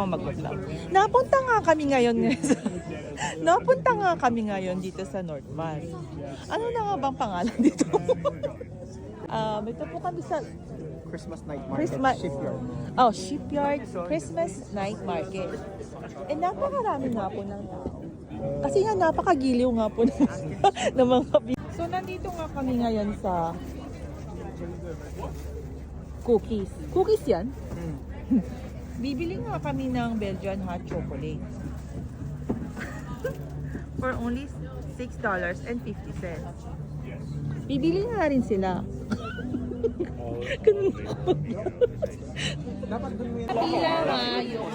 Mag-vlog. Napunta nga kami ngayon dito sa North Van. Ano na nga bang pangalan dito? Ito po kami sa Christmas night market, Shipyard. Oh, Shipyard Christmas Night Market. Napakarami nga po ng tao. Kasi nga napakagiliw nga po ng mga So nandito nga kami ngayon sa cookies. Cookies yan? Bibili nga kami ng Belgian hot chocolate. For only $6.50. Bibili nga rin sila. Pila nga yung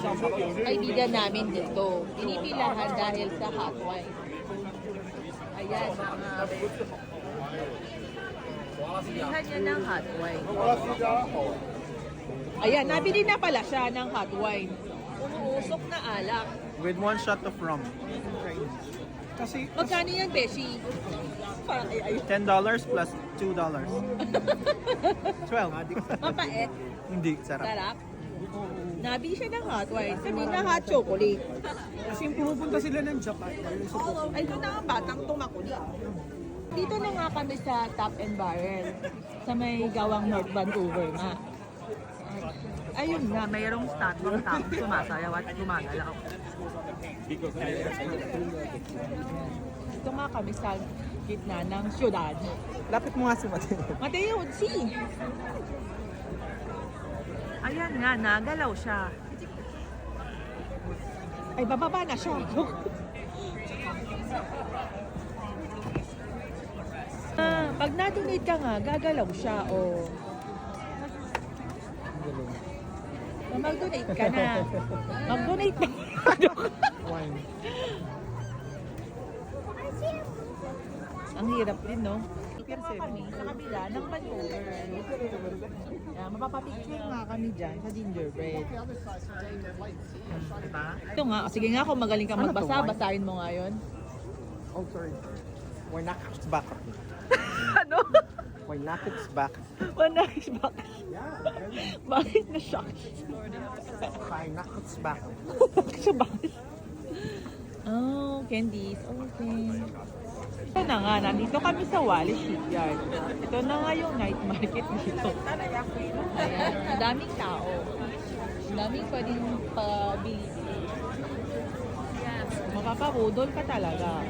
kaibigan namin dito. Pinipilahan dahil sa hot wine. Ayan, mga pilihan niya ng hot wine. Ayan, nabili na pala siya ng hot wine. Umuusok na alak. With one shot of rum. Kasi Magkano yan, Beshi? Parang ay. $10 plus $2. 12. Mapait. Hindi, sarap. Sarap. Nabili siya ng hot wine. Sabi na hot chocolate. Kasi pumupunta sila ng Japan. Ay, doon na ang batang tumakuli. Dito na nga kami sa Top and Barrel. Sa may gawang North Vancouver nga. Ayun nga, mayroong statue ng taong sumasayaw at gumagalaw. Dito nga kami sa gitna ng syudad. Lapit mo nga si Mateo. Mateo, see? Ayan nga, nagalaw siya. Ay, bababa na siya. Pag na-donate ka nga, gagalaw siya, oh. Mag-donate ka na. Mag-donate na. Wine. Ang hirap din, no? Pero kami sa kabila ng Vancouver. Mapapapicture nga kami dyan sa gingerbread. Diba? Ito nga, sige nga kung magaling kang magbasa, basahin mo nga yun. Oh, sorry. We're not back. Ano? We're not back. Manakis back. Bakit na-shock? We're not back. Siya bakit? Oh, candies. Okay. Ito na nga, nandito kami sa Wallis Shipyard. Ito na nga yung night market dito. Ayan, ang daming tao. Ang daming pwedeng pabili. Mapapabudol ka talaga.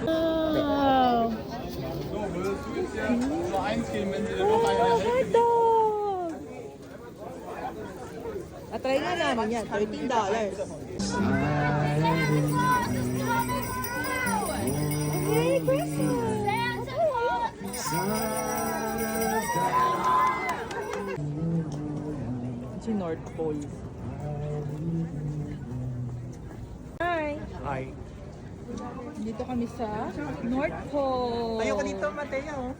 Wow! Oh, hot dog! Atry nga namin yan, $13. Merry Christmas! Si North Pole. Hi! Hi. Dito kami sa North Pole. Tayo ka dito, Mateo.